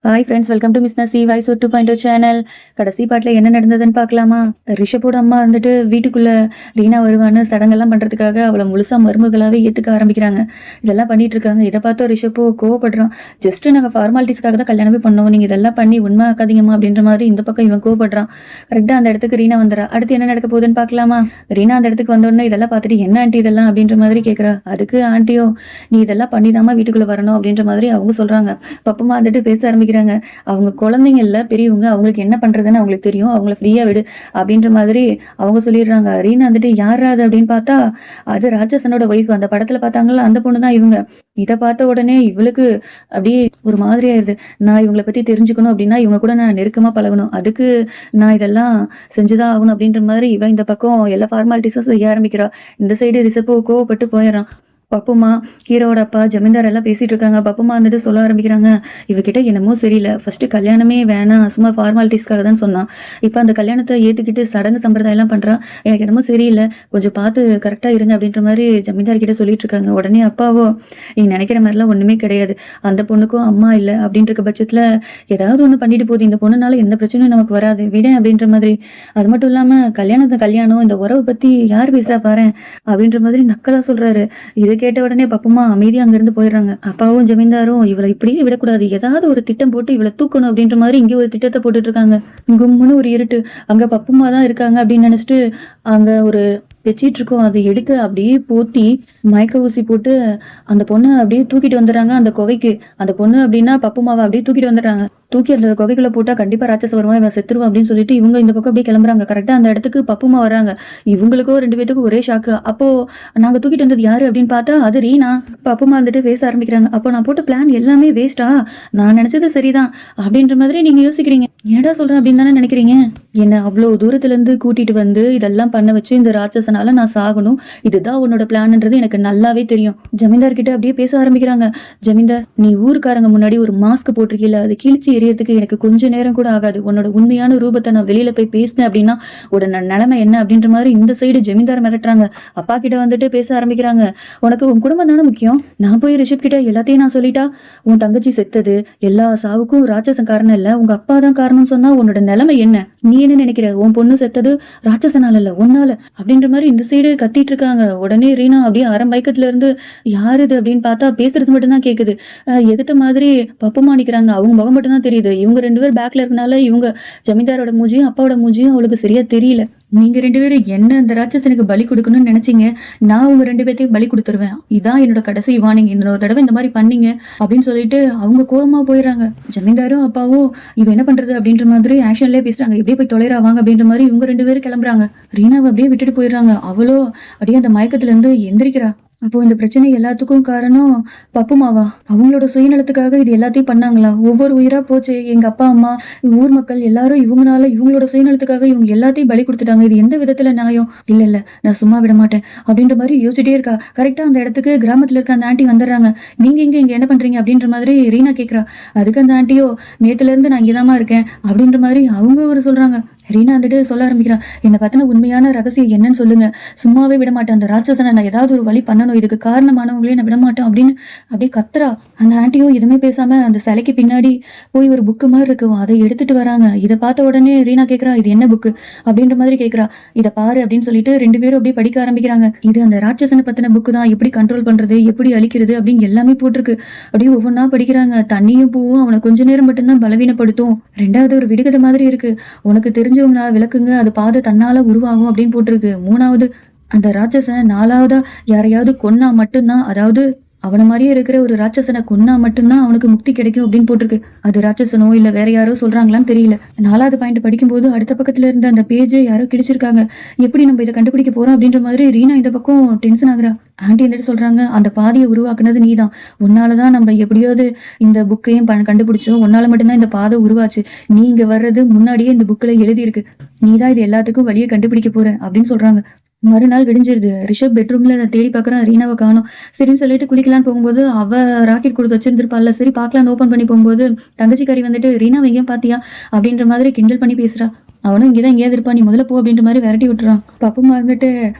Hi friends, welcome to miss Nasi voice 2.0 channel. கடைசி பாட்டில் என்ன நடந்ததுன்னு பார்க்கலாமா? ரிஷப்போட அம்மா வந்துட்டு வீட்டுக்குள்ள ரீனா வருவான்னு சடங்கெல்லாம் பண்ணுறதுக்காக அவளை முழுசாக மருமகளாகவே ஏற்றுக்க ஆரம்பிக்கிறாங்க. இதெல்லாம் பண்ணிட்டு இருக்காங்க. இதை பார்த்தோ ரிஷப்போ கோவப்படுறான். ஜஸ்ட் நாங்கள் ஃபார்மாலிட்டிஸ்க்காக தான் கல்யாணமே பண்ணோம், நீங்கள் இதெல்லாம் பண்ணி உண்மை ஆக்காதீங்கம்மா அப்படின்ற மாதிரி இந்த பக்கம் இவன் கோவப்படுறான். கரெக்டாக அந்த இடத்துக்கு ரீனா வந்துடுறா. அடுத்து என்ன நடக்க போகுதுன்னு பார்க்கலாமா? ரீனா அந்த இடத்துக்கு வந்தோடனே இதெல்லாம் பார்த்துட்டு என்ன ஆண்டி இதெல்லாம் அப்படின்ற மாதிரி கேட்குறா. அதுக்கு ஆண்டியோ நீ இதெல்லாம் பண்ணிதாம்மா வீட்டுக்குள்ளே வரணும் அப்படின்ற மாதிரி அவங்க சொல்கிறாங்க. பப்பமா வந்துட்டு பேச ஆரம்பிக்கிறாங்க. அவங்க குழந்தைங்க இல்ல பெரியவங்க, அவங்களுக்கு என்ன பண்றதுன்னு அவங்களுக்கு தெரியும், அவங்கள ஃப்ரீயா விடு அப்படின்ற மாதிரி அவங்க சொல்லிடுறாங்க. ரீனா வந்துட்டு யாரா அது அப்படின்னு பார்த்தா அது ராட்சசனோட ஒய்ஃப். அந்த படத்துல பார்த்தாங்கல்ல அந்த பொண்ணு தான் இவங்க. இதை பார்த்த உடனே இவளுக்கு அப்படியே ஒரு மாதிரி ஆயிடுது. நான் இவங்களை பத்தி தெரிஞ்சுக்கணும் அப்படின்னா இவங்க கூட நான் நெருக்கமா பழகணும், அதுக்கு நான் இதெல்லாம் செஞ்சுதான் ஆகணும் அப்படின்ற மாதிரி இவன் இந்த பக்கம் எல்லா ஃபார்மாலிட்டிஸும் செய்ய ஆரம்பிக்கிறா. இந்த சைடு ரிசப்போ கோவப்பட்டு போயிடறான். பப்புமா ஹீரோட அப்பா ஜமீன்தார் எல்லாம் பேசிட்டு இருக்காங்க. பப்புமா வந்துட்டு சொல்ல ஆரம்பிக்கிறாங்க, இவகிட்ட என்னமோ சரியில்லை. ஃபர்ஸ்ட் கல்யாணமே வேணாம், சும்மா ஃபார்மாலிட்டிஸ்க்காக தான் சொன்னான். இப்போ அந்த கல்யாணத்தை ஏற்றுக்கிட்டு சடங்கு சம்பிரதாயம் எல்லாம் பண்றான். எனக்கு என்னமோ சரியில்லை, கொஞ்சம் பார்த்து கரெக்டாக இருங்க அப்படின்ற மாதிரி ஜமீன்தார் கிட்ட சொல்லிட்டு இருக்காங்க. உடனே அப்பாவோ நீ நினைக்கிற மாதிரிலாம் ஒன்றுமே கிடையாது, அந்த பொண்ணுக்கும் அம்மா இல்லை அப்படின்ற பட்சத்தில் ஏதாவது ஒன்று பண்ணிட்டு போகுது, இந்த பொண்ணுனால எந்த பிரச்சனையும் நமக்கு வராது விட அப்படின்ற மாதிரி. அது மட்டும் இல்லாமல் கல்யாணம் இந்த உறவை பற்றி யார் பேசுகிறா பாரு அப்படின்ற மாதிரி நக்கலாக சொல்கிறாரு. இது கேட்ட உடனே பப்புமா அமைதியா அங்கிருந்து போயிடுறாங்க. அப்பாவும் ஜமீன்தாரும் இவளை இப்படியே விடக்கூடாது, ஏதாவது ஒரு திட்டம் போட்டு இவளை தூக்கணும் அப்படின்ற மாதிரி இங்கே ஒரு திட்டத்தை போட்டுட்டு இருக்காங்க. கும்முன்னு ஒரு இருட்டு. அங்க பப்புமா தான் இருக்காங்க அப்படின்னு நினைச்சிட்டு அங்க ஒரு வச்சிட்டு இருக்கோம், அதை எடுத்து அப்படியே போத்தி மயக்க ஊசி போட்டு அந்த பொண்ணை அப்படியே தூக்கிட்டு வந்துடுறாங்க அந்த குகைக்கு. அந்த பொண்ணு அப்படின்னா பப்புமாவை அப்படியே தூக்கிட்டு வந்துடுறாங்க. தூக்கி அந்த குகைக்குள்ள போட்டா கண்டிப்பா ராட்சஸ் வருவான், இவன் செத்துருவான் அப்படின்னு சொல்லிட்டு இவங்க இந்த பக்கம் அப்படியே கிளம்புறாங்க. கரெக்டா அந்த இடத்துக்கு பப்புமா வராங்க. இவங்களுக்கோ ரெண்டு பேத்துக்கும் ஒரே ஷாக்கு. அப்போ நாங்க தூக்கிட்டு வந்தது யாரு அப்படின்னு பார்த்தா அது ரீனா. பப்புமா வந்துட்டு பேச ஆரம்பிக்கிறாங்க. அப்போ நான் போட்ட பிளான் எல்லாமே வேஸ்டா, நான் நினைச்சது சரிதான் அப்படின்ற மாதிரி நீங்க யோசிக்கிறீங்க, என்னடா சொல்றேன் அப்படின்னு தானே நினைக்கிறீங்க. என்ன அவ்வளவு தூரத்துல இருந்து கூட்டிட்டு வந்து இதெல்லாம் பண்ண வச்சு இந்த ராட்சசனால நான் சாகணும், இதுதான் உன்னோட பிளான்ன்றது எனக்கு நல்லாவே தெரியும். ஜமீன்தார் கிட்ட அப்படியே பேச ஆரம்பிக்கிறாங்க. ஜமீன்தார், நீ ஊருக்காரங்க முன்னாடி ஒரு மாஸ்க் போட்டிருக்கீல, அது கிழிச்சு எரியறதுக்கு எனக்கு கொஞ்ச நேரம் கூட ஆகாது. உன்னோட உண்மையான ரூபத்தை நான் வெளியில போய் பேசினேன் அப்படின்னா உடனே நிலைமை என்ன அப்படின்ற மாதிரி இந்த சைடு ஜமீன்தார் மிரட்டுறாங்க. அப்பா கிட்ட வந்துட்டு பேச ஆரம்பிக்கிறாங்க. உனக்கு உன் குடும்பம் தானே முக்கியம், நான் போய் ரிஷப் கிட்ட எல்லாத்தையும் நான் சொல்லிட்டா உன் தங்கச்சி செத்தது எல்லா சாவுக்கும் ராட்சசன் காரணம் இல்ல, உங்க அப்பா தான் காரணம் சொன்னா உன்னோட நிலைமை என்ன, நீ என்ன நினைக்கிற, உன் பொண்ணு செத்தது ராட்சசனால இல்ல உன்னால அப்படின்ற மாதிரி இந்த சைடு கத்திட்டு இருக்காங்க. உடனே ரீனா அப்படியே அரம்பயக்கத்துல இருந்து யாரு இது அப்படின்னு பார்த்தா பேசுறது மட்டும்தான் கேக்குது. எதிர்த்த மாதிரி பப்புமா நிக்கிறாங்க, அவங்க முகம் மட்டும்தான் தெரியுது. இவங்க ரெண்டு பேர் பேக்ல இருக்கனால இவங்க ஜமீன்தாரோட மூஞ்சியும் அப்பாவோட மூஞ்சியும் அவளுக்கு சரியா தெரியல. நீங்க ரெண்டு பேரும் என்ன இந்த ராட்சசனுக்கு பலி கொடுக்கணும்னு நினைச்சீங்க, நான் உங்க ரெண்டு பேர்த்தையும் பலி கொடுத்துருவேன், இதான் என்னோட கடைசி வார்னிங், இன்னொரு தடவை இந்த மாதிரி பண்ணீங்க அப்படின்னு சொல்லிட்டு அவங்க கோவமா போயிடுறாங்க. ஜமீன்தாரும் அப்பாவும் இவ என்ன பண்றது அப்படின்ற மாதிரி ஆக்ஷன்லயே பேசுறாங்க. எப்படியே போய் தொலைறாவாங்க அப்படின்ற மாதிரி இவங்க ரெண்டு பேரும் கிளம்புறாங்க. ரீனாவை அப்படியே விட்டுட்டு போயிடுறாங்க. அவளோ அப்படியே அந்த மயக்கத்துல இருந்து எந்திரிக்கிறா. அப்போ இந்த பிரச்சனை எல்லாத்துக்கும் காரணம் பப்புமாவா? அவங்களோட சுயநலத்துக்காக இது எல்லாத்தையும் பண்ணாங்களா? ஒவ்வொரு உயிரா போச்சு, எங்க அப்பா அம்மா ஊர் மக்கள் எல்லாரும் இவங்களால இவங்களோட சுயநலத்துக்காக இவங்க எல்லாத்தையும் பலி கொடுத்துட்டாங்க, இது எந்த விதத்துல நியாயம்? இல்ல நான் சும்மா விட மாட்டேன் அப்படின்ற மாதிரி யோசிச்சுட்டே இருக்கா. கரெக்டா அந்த இடத்துக்கு கிராமத்துல இருக்க அந்த ஆண்டி வந்துடுறாங்க. நீங்க இங்க என்ன பண்றீங்க அப்படின்ற மாதிரி ரீனா கேட்கறா. அதுக்கு அந்த ஆண்டியோ நேத்துல இருந்து நான் இங்கதாம்மா இருக்கேன் அப்படின்ற மாதிரி அவங்க ஒரு சொல்றாங்க. ரீனா வந்துட்டு சொல்ல ஆரம்பிக்கிறா, என்னை பத்தின உண்மையான ரகசியம் என்னன்னு சொல்லுங்க, சும்மாவே விட மாட்டேன், அந்த ராட்சசனை நான் ஏதாவது ஒரு வழி பண்ணணும், இதுக்கு காரணமானவங்களே நான் விட மாட்டேன் அப்படின்னு அப்படியே கத்துறா. அந்த ஆண்டியும் எதுவுமே பேசாம அந்த சிலைக்கு பின்னாடி போய் ஒரு புக்கு மாதிரி இருக்கு, அதை எடுத்துட்டு வராங்க. இதை பார்த்த உடனே ரீனா கேட்கறா, இது என்ன புக்கு அப்படின்ற மாதிரி கேட்கறா. இதை பாரு அப்படின்னு சொல்லிட்டு ரெண்டு பேரும் அப்படியே படிக்க ஆரம்பிக்கிறாங்க. இது அந்த ராட்சசனை பத்தின புக்கு தான், எப்படி கண்ட்ரோல் பண்றது, எப்படி அழிக்கிறது அப்படின்னு எல்லாமே போட்டிருக்கு. அப்படியே ஒவ்வொன்றா படிக்கிறாங்க. தண்ணியும் பூவும் அவனை கொஞ்ச நேரம் மட்டும்தான் பலவீனப்படுத்தும், ரெண்டாவது ஒரு விடுகதை மாதிரி இருக்கு, உனக்கு தெரிஞ்சவங்க விளக்குங்க, அது பாதை தன்னால உருவாகும் அப்படின்னு போட்டிருக்கு. மூணாவது அந்த ராட்சசன், நாலாவதா யாரையாவது கொன்னா மட்டும்தான், அதாவது அவனை மாதிரியே இருக்கிற ஒரு ராட்சசனை கொன்னா மட்டும்தான் அவனுக்கு முக்தி கிடைக்கும் அப்படின்னு போட்டிருக்கு. அது ராட்சசனோ இல்ல வேற யாரோ சொல்றாங்களான்னு தெரியல. நாலாவது பாயிண்ட் படிக்கும்போது அடுத்த பக்கத்துல இருந்த அந்த பேஜ் யாரோ கிழிச்சிருக்காங்க. எப்படி நம்ம இதை கண்டுபிடிக்க போறோம் அப்படின்ற மாதிரி ரீனா இந்த பக்கம் டென்ஷன் ஆகுறா. ஆண்டி வந்துட்டு சொல்றாங்க, அந்த பாதையை உருவாக்குனது நீதான், உன்னாலதான் நம்ம எப்படியாவது இந்த புக்கையும் கண்டுபிடிச்சோம், உன்னால மட்டும்தான் இந்த பாதை உருவாச்சு, நீங்க வர்றது முன்னாடியே இந்த புக்ல எழுதி இருக்கு, நீதான் இது எல்லாத்துக்கும் வழியை கண்டுபிடிக்க போற அப்படின்னு சொல்றாங்க. மறுநாள் விடிஞ்சிருது. ரிஷப் பெட்ரூம்ல தேடி பாக்குறான், ரீனாவை காணோம். சரின்னு சொல்லிட்டு குளிக்கலான்னு போகும்போது அவ ராக்கெட் கொடுத்து வச்சிருந்திருப்பாள்ல, சரி பாக்கலான்னு ஓபன் பண்ணி போகும்போது தங்கச்சிக்காரி வந்துட்டு ரீனாவை எங்கேயும் பாத்தியா அப்படின்ற மாதிரி கிண்டல் பண்ணி பேசுறா. அவனும் இங்கதான் எங்கேயாவது இருப்பா, நீ முதல்ல போ அப்படின்ற மாதிரி விரட்டி விட்டுறான். பப்புமா வந்துட்டு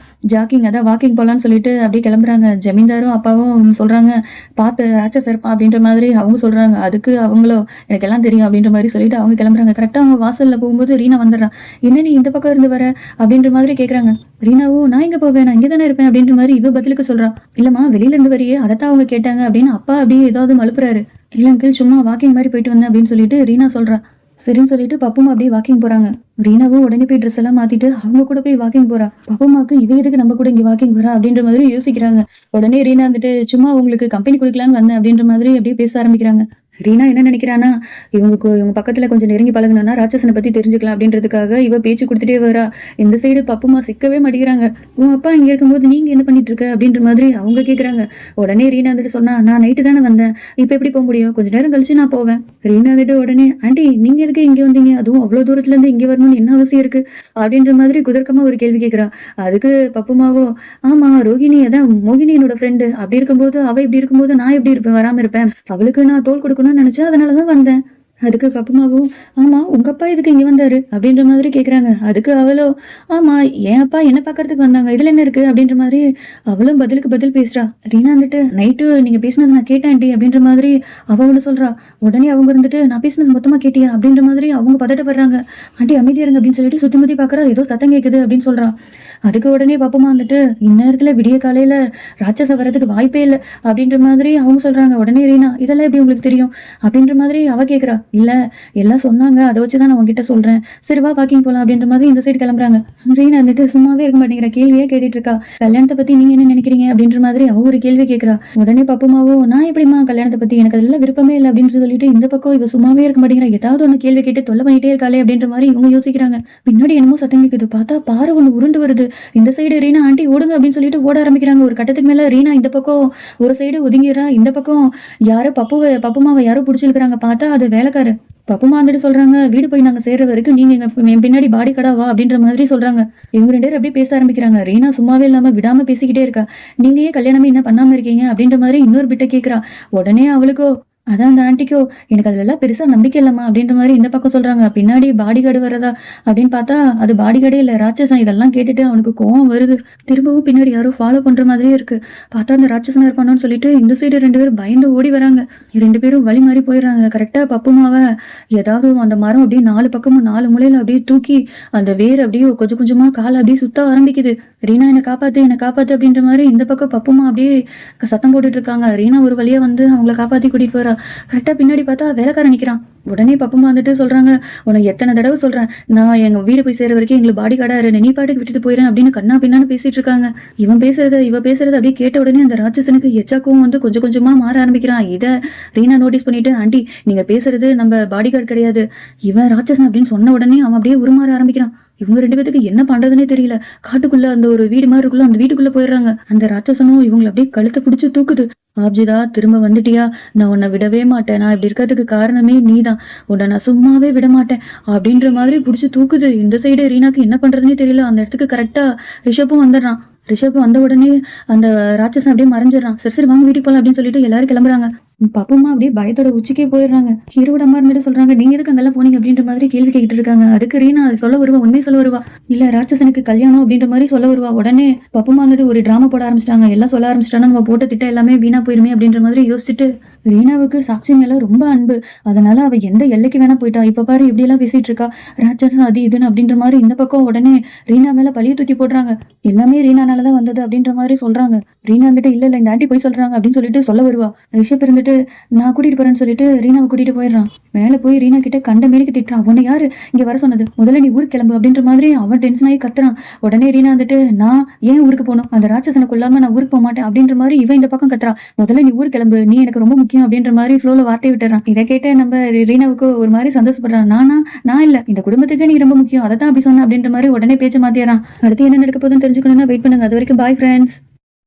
ஜாக்கிங் அதான் வாக்கிங் போலான்னு சொல்லிட்டு அப்படியே கிளம்புறாங்க. ஜமீன்தாரும் அப்பாவும் சொல்றாங்க, பார்த்து ராட்சஸ் இருப்பான் அப்படின்ற மாதிரி அவங்க சொல்றாங்க. அதுக்கு அவங்களும் எனக்கு எல்லாம் தெரியும் அப்படின்ற மாதிரி சொல்லிட்டு அவங்க கிளம்புறாங்க. கரெக்டா அவங்க வாசல்ல போகும்போது ரீனா வந்துடுறா. என்ன நீ இந்த பக்கம் இருந்து வர அப்படின்ற மாதிரி கேக்குறாங்க. ரீனாவும் நான் எங்க போவேன், நான் இங்கே தானே இருப்பேன் அப்படின்ற மாதிரி இவ பதிலுக்கு சொல்றா. இல்லம்மா வெளியில இருந்து வரியே, அதைத்தான் அவங்க கேட்டாங்க அப்படின்னு அப்பா அப்படியே ஏதாவது மழுப்புறாரு. இல்ல அங்கிள், சும்மா வாக்கிங் மாதிரி போயிட்டு வந்தேன் அப்படின்னு சொல்லிட்டு ரீனா சொல்றா. சரின்னு சொல்லிட்டு பப்புமா அப்படியே வாக்கிங் போறாங்க. ரீனாவும் உடனே போய் ட்ரெஸ் எல்லாம் மாத்திட்டு அவங்க கூட போய் வாக்கிங் போறா. பப்புமாக்கு இவ எதுக்கு நம்ம கூட இங்க வாக்கிங் போறா அப்படின்ற மாதிரி யோசிக்கிறாங்க. உடனே ரீனா வந்துட்டு சும்மா உங்களுக்கு கம்பெனி கொடுக்கலான்னு வந்தேன் அப்படின்ற மாதிரி அப்படியே பேச ஆரம்பிக்கிறாங்க. ரீனா என்ன நினைக்கிறானா, இவங்க பக்கத்துல கொஞ்சம் நெருங்கி பழகுனா ராட்சசனை பத்தி தெரிஞ்சுக்கலாம் அப்படின்றதுக்காக இவ பேச்சு கொடுத்துட்டே வரா. இந்த சைடு பப்புமா சிக்கவே மாட்டேங்கிறாங்க. உன் அப்பா இங்க இருக்கும்போது நீங்க என்ன பண்ணிட்டு இருக்க அப்படின்ற மாதிரி அவங்க கேக்குறாங்க. உடனே ரீனா வந்துட்டு சொன்னா, நான் நைட்டு தானே வந்தேன், இப்ப எப்படி போக முடியும், கொஞ்ச நேரம் கழிச்சு நான் போவேன். ரீனா வந்துட்டு உடனே, ஆண்டி நீங்க எதுக்கு இங்க வந்தீங்க, அதுவும் அவ்வளவு தூரத்துல இருந்து இங்க வரணும்னு என்ன அவசியம் இருக்கு அப்படின்ற மாதிரி குதர்க்கமா ஒரு கேள்வி கேட்கிறா. அதுக்கு பப்புமாவோ, ஆமா ரோகிணி அதான் மோகினி என்னோட ஃப்ரெண்டு, அப்படி இருக்கும்போது அவ இப்படி இருக்கும்போது நான் எப்படி இருப்பேன், வராம இருப்பேன், அவளுக்கு நான் தோல் கொடுக்கணும்னு நினைச்சேன், அதனாலதான் வந்தேன். அதுக்கு பப்புமாவும், ஆமா உங்க அப்பா இதுக்கு இங்க வந்தாரு அப்படின்ற மாதிரி கேக்குறாங்க. அதுக்கு அவளோ, ஆமா என் அப்பா என்ன பாக்குறதுக்கு வந்தாங்க, இதுல என்ன இருக்கு அப்படின்ற மாதிரி அவளும் பதிலுக்கு பதில் பேசுறா. ரீனா வந்துட்டு நைட்டு நீங்க பேசினது நான் கேட்டேன் ஆண்டி அப்படின்ற மாதிரி அவ ஒண்ணு சொல்றா. உடனே அவங்க இருந்துட்டு நான் பேசினது மொத்தமா கேட்டியா அப்படின்ற மாதிரி அவங்க பதட்டப்படுறாங்க. ஆண்டி அமைதியா இருங்க அப்படின்னு சொல்லிட்டு சுத்தி முத்தி பாக்குறா. ஏதோ சத்தம் கேக்குது அப்படின்னு சொல்றா. அதுக்கு உடனே பப்புமா வந்துட்டு இந்நேரத்துல விடிய காலையில ராட்சச வர்றதுக்கு வாய்ப்பே இல்லை அப்படின்ற மாதிரி அவங்க சொல்றாங்க. உடனே ரீனா, இதெல்லாம் எப்படி உங்களுக்கு தெரியும் அப்படின்ற மாதிரி அவ கேக்குறா. இல்ல எல்லாம் சொன்னாங்க, அதை வச்சுதான் நான் உங்ககிட்ட சொல்றேன், சரி வா வாக்கிங் போலாம் அப்படின்ற மாதிரி இந்த சைடு கிளம்புறாங்க. ரீனா வந்துட்டு சும்மாவே இருக்க மாட்டேங்கிற, கேள்வியே கேட்டுட்டு இருக்கா. கல்யாணத்தை பத்தி நீங்க என்ன நினைக்கிறீங்க அப்படின்ற மாதிரி அவ ஒரு கேள்வி கேட்கிறா. உடனே பப்புமாவோ, நான் எப்படிமா கல்யாணத்தை பத்தி, எனக்கு அதெல்லாம் விருப்பமே இல்லை அப்படின்னு சொல்லிட்டு இந்த பக்கம் இவ சும்மாவே இருக்க மாட்டேங்கிற, ஏதாவது ஒண்ணு கேள்வி கேட்டு தொல்லை பண்ணிட்டே இருக்காளே அப்படின்ற மாதிரி இவங்க யோசிக்கிறாங்க. பின்னாடி என்னமோ சத்தம் கேக்குது. பார்த்தா பாறை ஒண்ணு உருண்டு வருது. இந்த சைடு ரீனா ஆண்டி ஓடுங்க அப்படின்னு சொல்லிட்டு ஓட ஆரம்பிக்கிறாங்க. ஒரு கட்டத்துக்கு மேல ரீனா இந்த பக்கம் ஒரு சைடு ஒதுங்கிறா. இந்த பக்கம் யாரோ பப்புமாவை யாரோ பிடிச்சிருக்கிறாங்க. பார்த்தா அது வேலைக்காரு. பப்புமா வந்துட்டு சொல்றாங்க, வீடு போய் நாங்க சேர்ற வரைக்கும் நீங்க என் பின்னாடி பாடி கடாவா அப்படின்ற மாதிரி சொல்றாங்க. இவங்க 2 பேரும் அப்படியே பேச ஆரம்பிக்கிறாங்க. ரீனா சும்மாவே இல்லாம விடாம பேசிக்கிட்டே இருக்கா. நீங்க ஏன் கல்யாணமே என்ன பண்ணாம இருக்கீங்க அப்படின்ற மாதிரி இன்னொரு பிட்ட கேக்குறா. உடனே அவளுக்கோ, அதான் அந்த ஆண்டிக்கோ, எனக்கு அதுல எல்லாம் பெருசா நம்பிக்கை இல்லம்மா அப்படின்ற மாதிரி இந்த பக்கம் சொல்றாங்க. பின்னாடி பாடி கார்டு வரதா அப்படின்னு பார்த்தா அது பாடி கார்டே இல்ல, ராட்சசன். இதெல்லாம் கேட்டுட்டு அவனுக்கு கோவம் வருது. திரும்பவும் பின்னாடி யாரோ ஃபாலோ பண்ற மாதிரியே இருக்கு. பார்த்தா அந்த ராட்சசனா இருப்பானு சொல்லிட்டு இந்த சைடு 2 பேரும் பயந்து ஓடி வராங்க. 2 பேரும் வழி மாறி போயிடுறாங்க. கரெக்டா பப்புமாவை ஏதாவது அந்த மரம் அப்படியே 4 பக்கமும் 4 மூலையில அப்படியே தூக்கி அந்த வேர் அப்படியே கொஞ்சம் கொஞ்சமா காலை அப்படியே சுத்த ஆரம்பிக்குது. ரீனா என்னை காப்பாத்து அப்படின்ற மாதிரி இந்த பக்கம் பப்புமா அப்படியே சத்தம் போட்டுட்டு இருக்காங்க. ரீனா ஒரு வழியா வந்து அவங்கள காப்பாத்தி கூட்டிட்டு போறா. கரெக்டா பின்னாடி பார்த்தா வேலைக்காரன் நிக்கிறான். உடனே பப்புமா வந்துட்டு சொல்றாங்க, உனக்கு எத்தனை தடவை சொல்றேன், நான் எங்க வீடு போய் சேர வரைக்கும் எங்களுக்கு பாடி கார்டா இரு, நீ பாட்டுக்கு விட்டுட்டு போயிடறேன் அப்படின்னு கண்ணா பின்னான்னு பேசிட்டு இருக்காங்க. இவ பேசுறது அப்படியே கேட்ட உடனே அந்த ராட்சசனுக்கு எச்சாக்கவும் வந்து கொஞ்சம் கொஞ்சமா மாற ஆரம்பிக்கிறான். இதை ரீனா நோட்டீஸ் பண்ணிட்டு, ஆண்டி நீங்க பேசுறது நம்ம பாடி கார்டு கிடையாது, இவன் ராட்சசன் அப்படின்னு சொன்ன உடனே அவன் அப்படியே உருமாற ஆரம்பிக்கிறான். இவங்க 2 பேத்துக்கு என்ன பண்றதுன்னே தெரியல. காட்டுக்குள்ள அந்த ஒரு வீடு மாதிரி இருக்குள்ள அந்த வீட்டுக்குள்ள போயிடுறாங்க. அந்த ராட்சசனும் இவங்களை அப்படியே கழுத்தை பிடிச்சு தூக்குது. ஆப்ஜிதா திரும்ப வந்துட்டியா, நான் உன்னை விடவே மாட்டேன், நான் இப்படி இருக்கிறதுக்கு காரணமே நீதான், உன்னை நான் சும்மாவே விட மாட்டேன் அப்படின்ற மாதிரி பிடிச்சி தூக்குது. இந்த சைடு ரீனாக்கு என்ன பண்றதுன்னே தெரியல. அந்த இடத்துக்கு கரெக்டா ரிஷப்பும் வந்துடுறான். ரிஷப் வந்த உடனே அந்த ராட்சசன் அப்படியே மறைஞ்சிடறான். சரி வாங்க வீட்டுக்கு போலாம் அப்படின்னு சொல்லிட்டு எல்லாரும் கிளம்புறாங்க. பப்புமா அப்படியே பயத்தோட உச்சிக்கே போயிடுறாங்க. ஹீரோட அம்மா இருந்துட்டு சொல்றாங்க, நீங்க எதுக்கு அங்கெல்லாம் போனீங்க அப்படின்ற மாதிரி கேள்வி கேட்டுட்டு இருக்காங்க. அதுக்கு ரீனா சொல்ல வருவா, உண்மையை சொல்ல வருவா. இல்ல ராட்சசனுக்கு கல்யாணம் அப்படின்ற மாதிரி சொல்ல வருவா. உடனே பப்புமா வந்துட்டு ஒரு டிராமா போட ஆரம்பிச்சிட்டாங்க. எல்லாம் சொல்ல ஆரம்பிச்சிட்டாங்க, நம்ம போட்ட திட்டம் எல்லாமே வீணா போயிருமே அப்படின்ற மாதிரி யோசிச்சுட்டு, ரீனாவுக்கு சாட்சி மேல ரொம்ப அன்பு, அதனால அவ எந்த எல்லைக்கு வேணா போயிட்டா. இப்ப பாரு இப்படி எல்லாம் பேசிட்டு இருக்கா, ராட்சசன் அது இதுன்னு அப்படின்ற மாதிரி இந்த பக்கம் உடனே ரீனா மேல பழிய தூக்கி போடுறாங்க. எல்லாமே ரீனானாலதான் வந்தது அப்படின்ற மாதிரி சொல்றாங்க. ரீனா வந்துட்டு இல்ல இந்த ஆண்டி போய் சொல்றாங்க அப்படின்னு சொல்லிட்டு சொல்ல வருவா. ரிஷப் இருந்துட்டு நான் கூட்டிட்டு போறேன்னு சொல்லிட்டு ரீனாவை கூட்டிட்டு போயிடுறான். மேல போய் ரீனா கிட்ட கண்ட மேடிக்கு திட்டுறான். உன்னை யாரு இங்க வர சொன்னது, முதல்ல நீ ஊருக்கு கிளம்பு அப்படின்ற மாதிரி அவன் டென்ஷன் ஆகி கத்துறான். உடனே ரீனா வந்துட்டு நான் ஏன் ஊருக்கு போகணும், அந்த ராட்சசனை கொல்லாம நான் ஊருக்கு போக மாட்டேன் அப்படின்ற மாதிரி இவன் இந்த பக்கம் கத்துறான். முதல்ல நீ ஊருக்கு கிளம்பு, நீ எனக்கு ரொம்ப முக்கியம் அப்படின்ற மாதிரி ஃப்ளோல வார்த்தையை விட்டுறான். இதை கேட்ட நம்ம ரீனாவுக்கு ஒரு மாதிரி சந்தோஷப்படுறான். நான் இல்ல, இந்த குடும்பத்துக்கு நீ ரொம்ப முக்கியம், அதை தான் அப்படி சொன்ன அப்படின்ற மாதிரி உடனே பேச்ச மாத்திடுறான். அடுத்து என்ன நடக்க போதுன்னு தெரிஞ்சுக்கணும்னா வெயிட் பண்ணுங்க. அது வரைக்கும் பாய் ஃப்ரெண்ட்ஸ்.